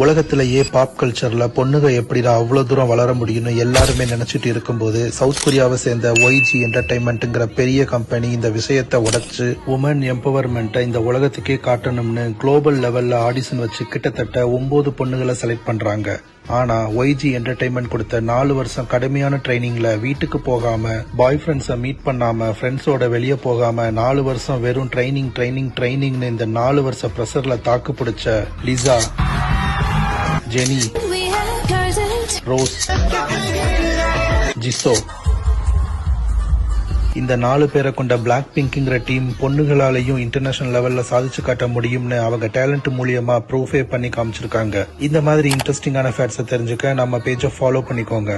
உலகத்திலேயே பாப் கல்ச்சர்ல பொண்ணுங்க எப்படிடா அவ்வளவு தூரம் வளர முடியும்னு எல்லாருமே நினைச்சிட்டு இருக்கும்போது சவுத் கொரியாவை சேர்ந்த ஒய்ஜி என்டர்டைன்மெண்ட்ங்கிற பெரிய கம்பெனி இந்த விஷயத்தை உடைச்சு உமன் எம்பவர்மெண்ட்டை இந்த உலகத்துக்கே காட்டணும்னு குளோபல் லெவல்ல ஆடிஷன் வச்சு கிட்டத்தட்ட 9 பொண்ணுகளை செலக்ட் பண்றாங்க. ஆனா ஒய்ஜி என்டர்டைன்மெண்ட் கொடுத்த 4 வருஷம் கடுமையான ட்ரைனிங்ல வீட்டுக்கு போகாம, பாய் ஃப்ரெண்ட்ஸை மீட் பண்ணாம, ஃப்ரெண்ட்ஸோட வெளியே போகாம 4 வருஷம் வெறும் ட்ரைனிங்னு இந்த 4 வருஷ பிரஷர்ல தாக்கு பிடிச்ச லிசா, ஜெனி, ரோஸ், ஜிசோ இந்த 4 பேரை கொண்ட பிளாக் பிங்க்ங்கிற டீம் பொண்ணுகளாலையும் இன்டர்நேஷனல் லெவல்ல சாதிச்சு காட்ட முடியும்னு அவங்க டேலண்ட் மூலியமா ப்ரூஃபே பண்ணி காமிச்சிருக்காங்க. இந்த மாதிரி இன்ட்ரெஸ்டிங்கான ஃபேக்ட்ஸை தெரிஞ்சுக்க நம்ம பேஜை ஃபாலோ பண்ணிக்கோங்க.